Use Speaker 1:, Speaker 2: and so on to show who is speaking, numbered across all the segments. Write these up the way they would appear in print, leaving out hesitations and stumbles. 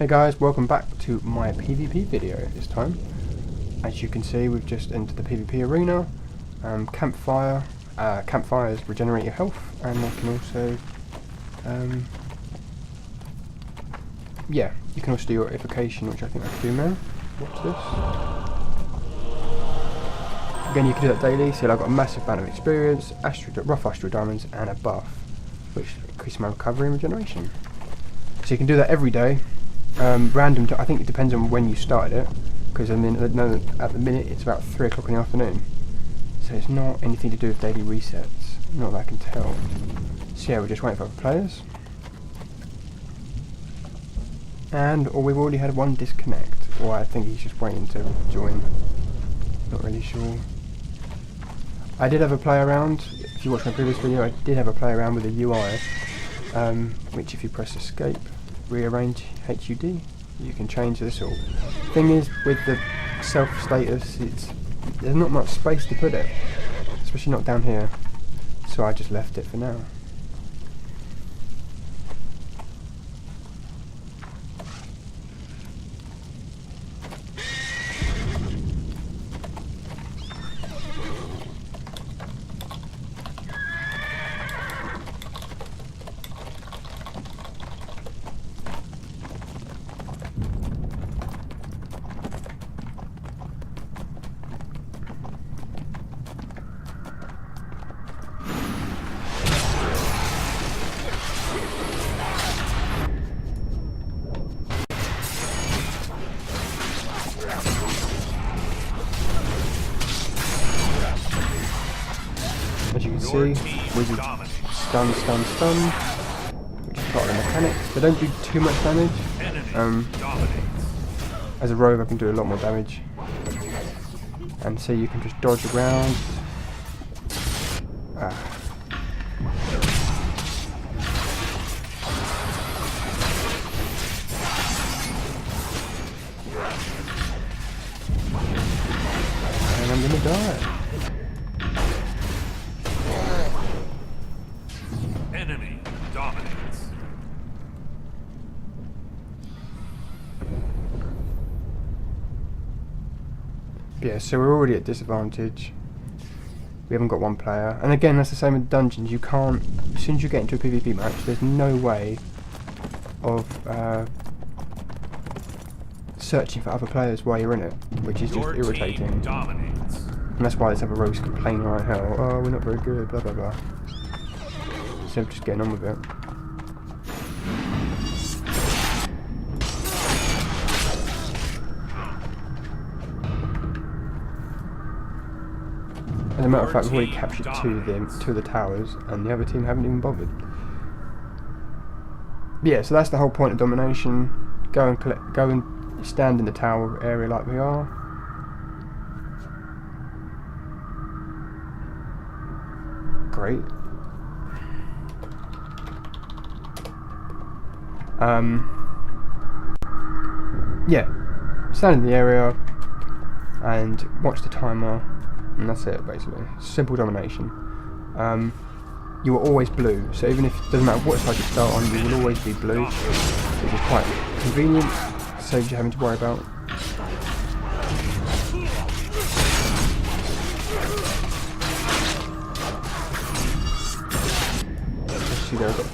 Speaker 1: Hey guys, welcome back to my PvP video this time. As you can see, we've just entered the PvP arena. Campfires regenerate your health, and they can also, yeah, you can also do your evocation, which I think I can do now. Watch this. Again, you can do that daily, so I've got a massive amount of experience, rough astral diamonds, and a buff, which increases my recovery and regeneration. So you can do that every day. Random, I think it depends on when you started it, because at the minute it's about 3 o'clock in the afternoon, so it's not anything to do with daily resets, not that I can tell. So yeah, we're just waiting for other players, or we've already had one disconnect, or I think he's just waiting to join, not really sure. I did have a play around, if you watched my previous video, I did have a play around with the UI, which if you press escape, rearrange HUD, you can change this all. Thing is, with the self status, there's not much space to put it, especially not down here, so I just left it for now. As you can see, wizard stun, which is part of the mechanics. They don't do too much damage. As a rogue I can do a lot more damage. And so you can just dodge around. And I'm gonna die.
Speaker 2: Enemy dominates.
Speaker 1: Yeah, so we're already at disadvantage. We haven't got one player. And again, that's the same with dungeons. You can't, as soon as you get into a PvP match, there's no way of searching for other players while you're in it, which is just irritating. And that's why this other rogues complain right now. Oh, we're not very good, blah blah blah. Instead of just getting on with it. As a matter of fact, we've already captured two of the towers, and the other team haven't even bothered. Yeah, so that's the whole point of domination. Go and stand in the tower area like we are. Great. Yeah, stand in the area and watch the timer, and that's it basically. Simple domination. You are always blue, so even if it doesn't matter what side you start on, you will always be blue, which is quite convenient, saves you having to worry about. Let's see, there I've got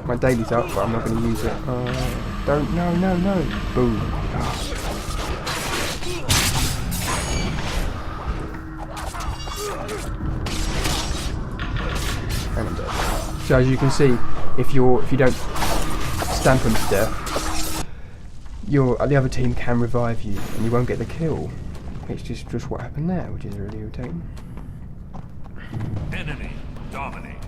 Speaker 1: my daily's up, but I'm not going to use it. No. Boom. And I'm dead. So as you can see, if you don't stamp them to death, the other team can revive you, and you won't get the kill. It's just what happened there, which is really irritating.
Speaker 2: Enemy dominates.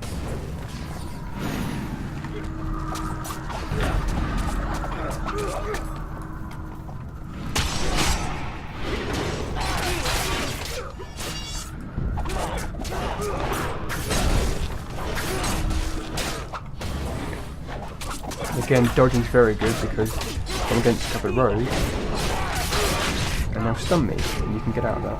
Speaker 1: Again, dodging's very good because I'm against a couple of rogues and they'll stun me and you can get out of that.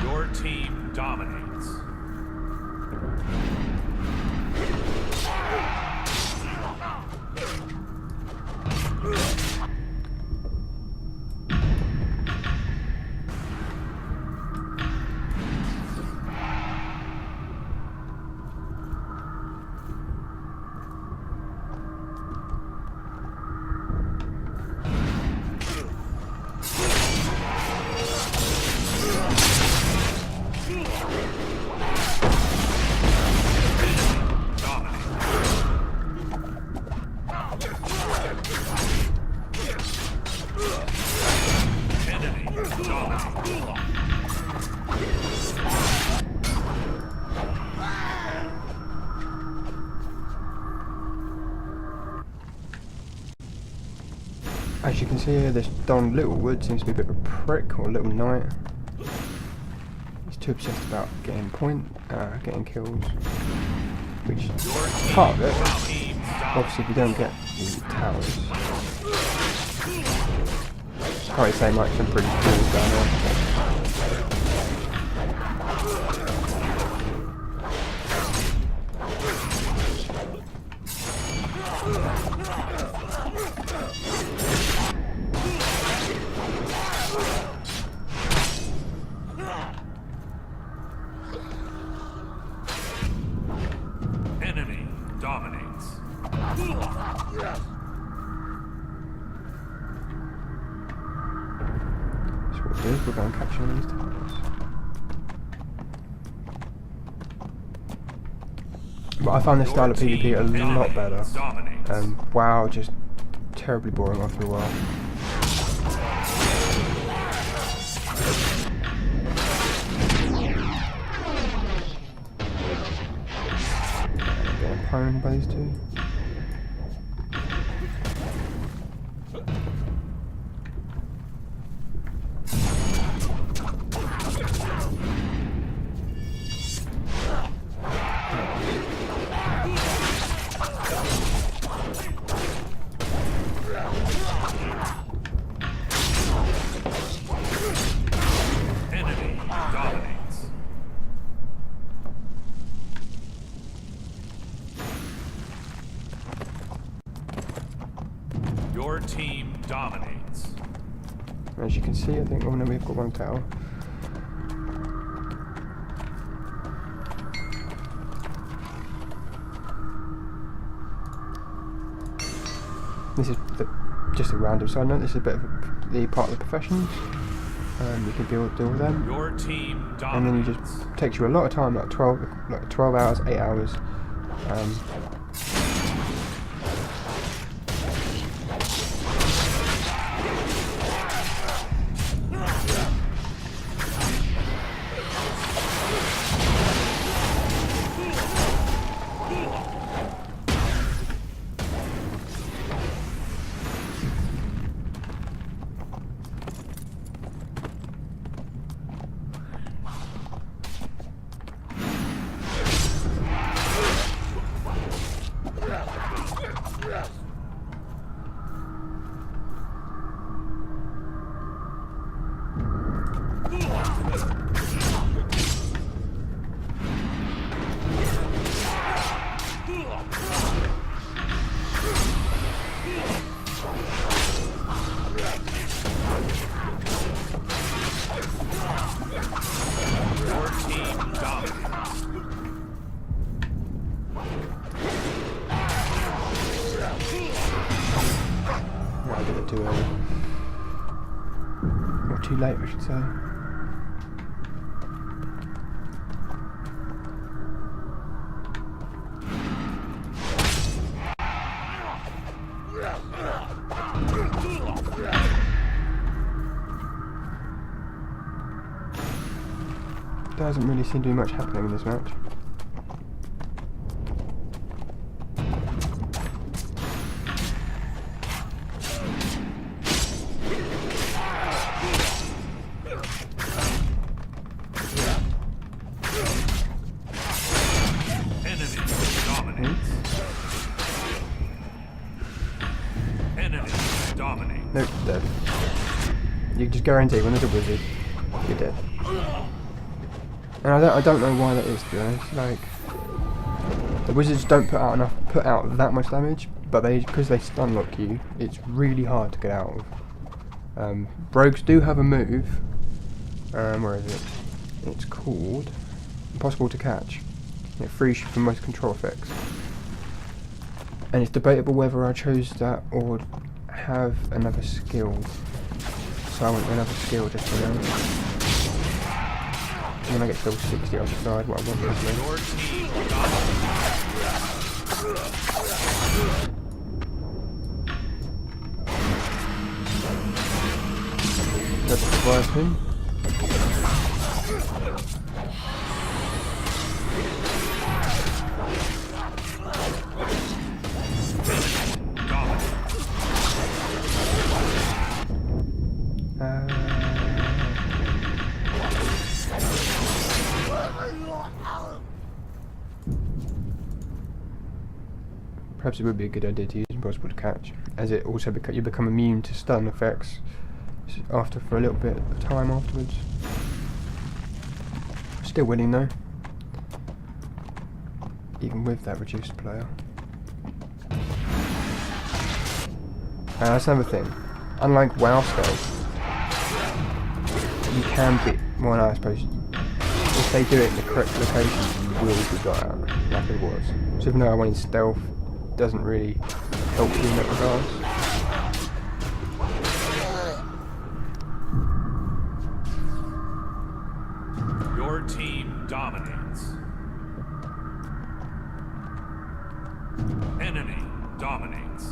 Speaker 2: Your team dominates.
Speaker 1: As you can see here, this Don Littlewood seems to be a bit of a prick, or a little knight. He's too obsessed about getting getting kills. Which is part of it. Obviously if you don't get the towers. Can't really say much, I'm pretty cool down there.
Speaker 2: Enemy dominates.
Speaker 1: So what we'll do is we'll go and capture these towers. But I find this style of PvP a lot better. WoW just terribly boring after a while. Getting pwned by these two.
Speaker 2: Your team dominates.
Speaker 1: As you can see, I think we've got one tower. This is just a random side note. This is a bit of the part of the professions. You can deal with them.
Speaker 2: Your team dominates.
Speaker 1: And then you just takes you a lot of time, like 12 hours, 8 hours.
Speaker 2: Your
Speaker 1: bit too early. Or too late, I should say. Doesn't really seem to be much happening in this match. Nope, dead. You just guarantee when there's a wizard, you're dead. And I don't know why that is, to be honest. Like, the wizards don't put out that much damage, but because they stun lock you, it's really hard to get out of. Rogues do have a move. Where is it? It's called Impossible to Catch. It frees you from most control effects. And it's debatable whether I chose that or have another skill. So I went with another skill just for now. When I get to level 60 I'll decide what I want this with. Let's survive him. Perhaps it would be a good idea to use Impossible to Catch, as it also you become immune to stun effects for a little bit of time afterwards. Still winning though, even with that reduced player. That's another thing. Unlike WoW stealth, you can be. Well, no, I suppose if they do it in the correct location, you will be got out like it was. So even though I wanted stealth, doesn't really help you in that regard.
Speaker 2: Your team dominates. Enemy dominates.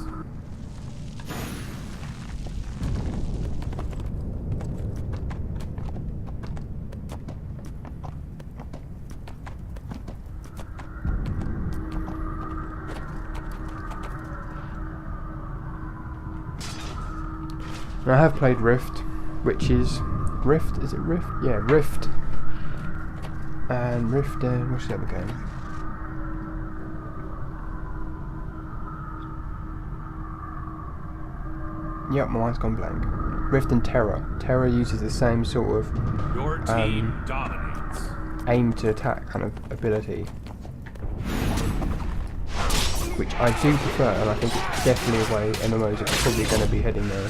Speaker 1: And I have played Rift, which is Rift. Is it Rift? Yeah, Rift. And Rift. What's the other game? Yep, my mind's gone blank. Rift and Terror. Terror uses the same sort of
Speaker 2: Your team dominates.
Speaker 1: aim to attack kind of ability, which I do prefer, and I think it's definitely a way MMOs are probably going to be heading there.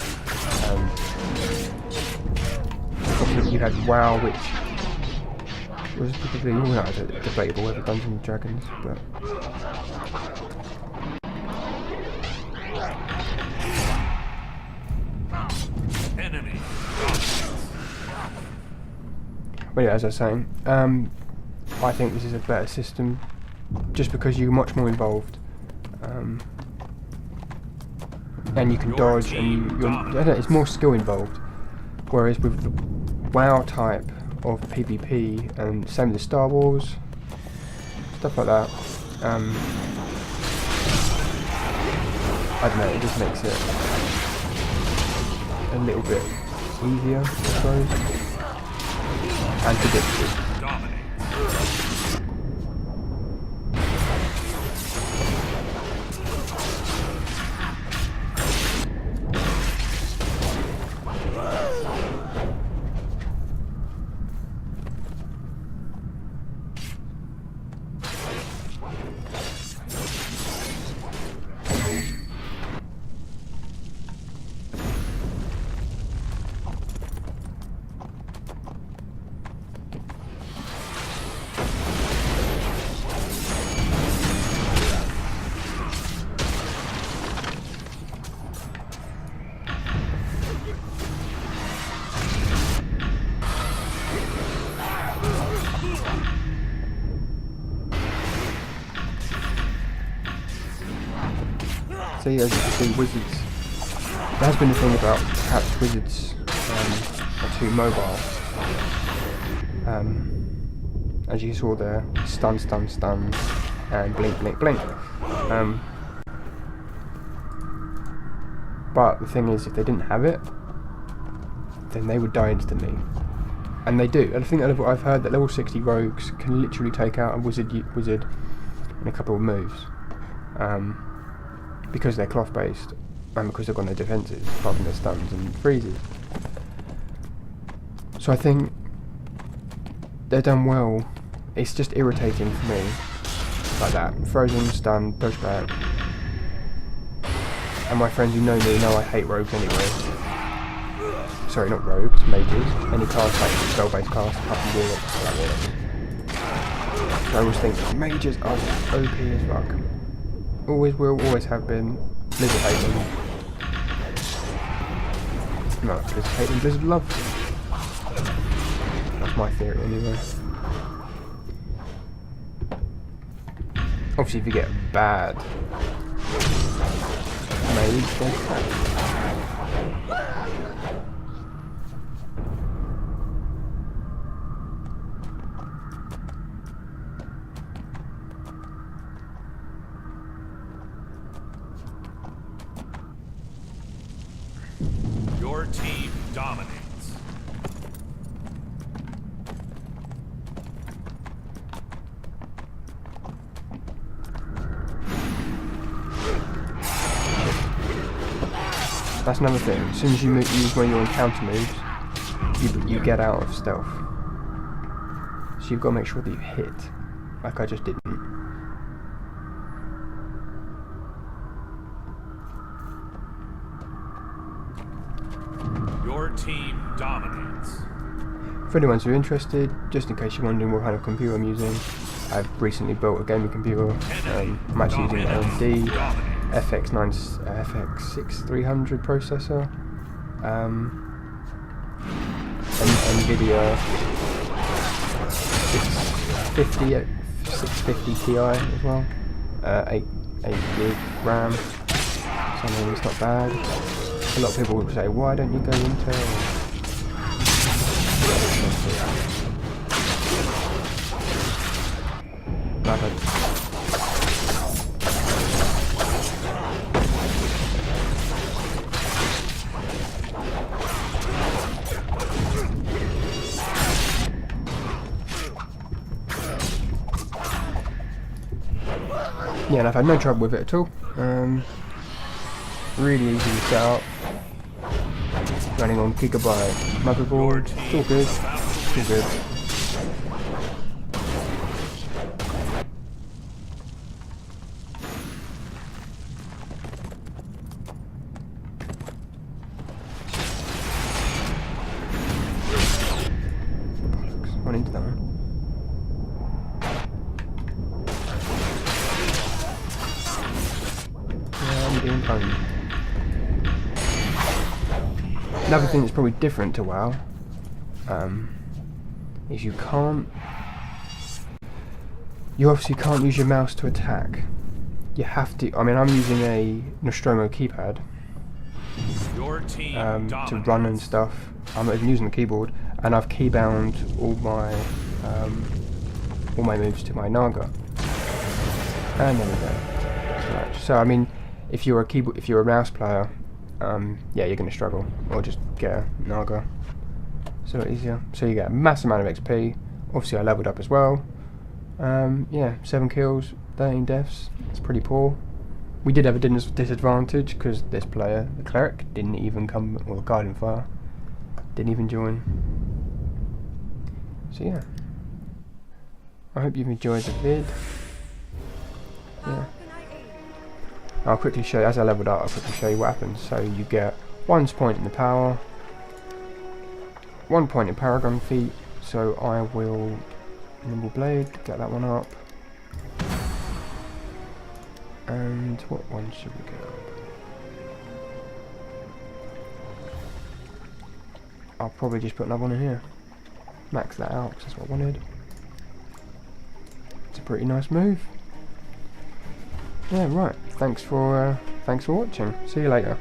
Speaker 1: You had WoW, which was probably debatable whether Dungeons and Dragons, but
Speaker 2: Enemy.
Speaker 1: well, yeah, as I was saying, I think this is a better system, just because you're much more involved. And you can dodge, and I don't know, it's more skill involved. Whereas with the WoW type of PvP, and same with the Star Wars, stuff like that, I don't know, it just makes it a little bit easier, I suppose, and predictable. See, as you can see, wizards. There has been a thing about perhaps wizards are too mobile. As you saw there, stun, stun, stun, and blink, blink, blink. But the thing is, if they didn't have it, then they would die instantly. And they do. I think I've heard that level 60 rogues can literally take out a wizard in a couple of moves. Because they're cloth based, and because they've got no defences, apart from their stuns and freezes. So I think they're done well. It's just irritating for me. Like that. Frozen, stun, push back. And my friends who know me know I hate rogues anyway. Sorry, not rogues, mages. Any class like spell-based class, apart from warlocks. I always think mages are OP as fuck. Always will, always have been. Blizzard hate them. No, Blizzard hate them, Blizzard love them. That's my theory anyway. Obviously if you get bad mage, then
Speaker 2: your team dominates.
Speaker 1: that's another thing. As soon as you use one of your encounter moves, you get out of stealth. So you've got to make sure that you hit, like I just didn't.
Speaker 2: Your team dominates.
Speaker 1: For anyone who's interested, just in case you're wondering what kind of computer I'm using, I've recently built a gaming computer. I'm actually using an AMD FX6300 processor, an NVIDIA 650 Ti as well, 8 gig RAM, so I mean it's not bad. A lot of people would say, why don't you go Intel? Yeah, and I've had no trouble with it at all. Really easy to set up. Running on gigabyte motherboard. It's all good. It's all good. Bollocks. Went into that one. Another thing that's probably different to WoW is you obviously can't use your mouse to attack. You have to. I mean, I'm using a Nostromo keypad to run and stuff. I'm not even using the keyboard, and I've keybound all my moves to my Naga. And there we go. Right. So I mean, if you're a mouse player, yeah, you're going to struggle, or just get a Naga. It's a lot easier. So you get a massive amount of XP. Obviously, I leveled up as well. Yeah, 7 kills, 13 deaths. It's pretty poor. We did have a disadvantage because this player, the cleric, didn't even come, or the guardian fire, didn't even join. So yeah, I hope you've enjoyed the vid. Yeah. I'll quickly show you, as I leveled up, I'll quickly show you what happens. So you get 1 point in the power, 1 point in Paragon feat, so I will Nimble Blade, get that one up. And what one should we get up? I'll probably just put another one in here. Max that out, because that's what I wanted. It's a pretty nice move. Yeah, right. Thanks for thanks for watching. See you later.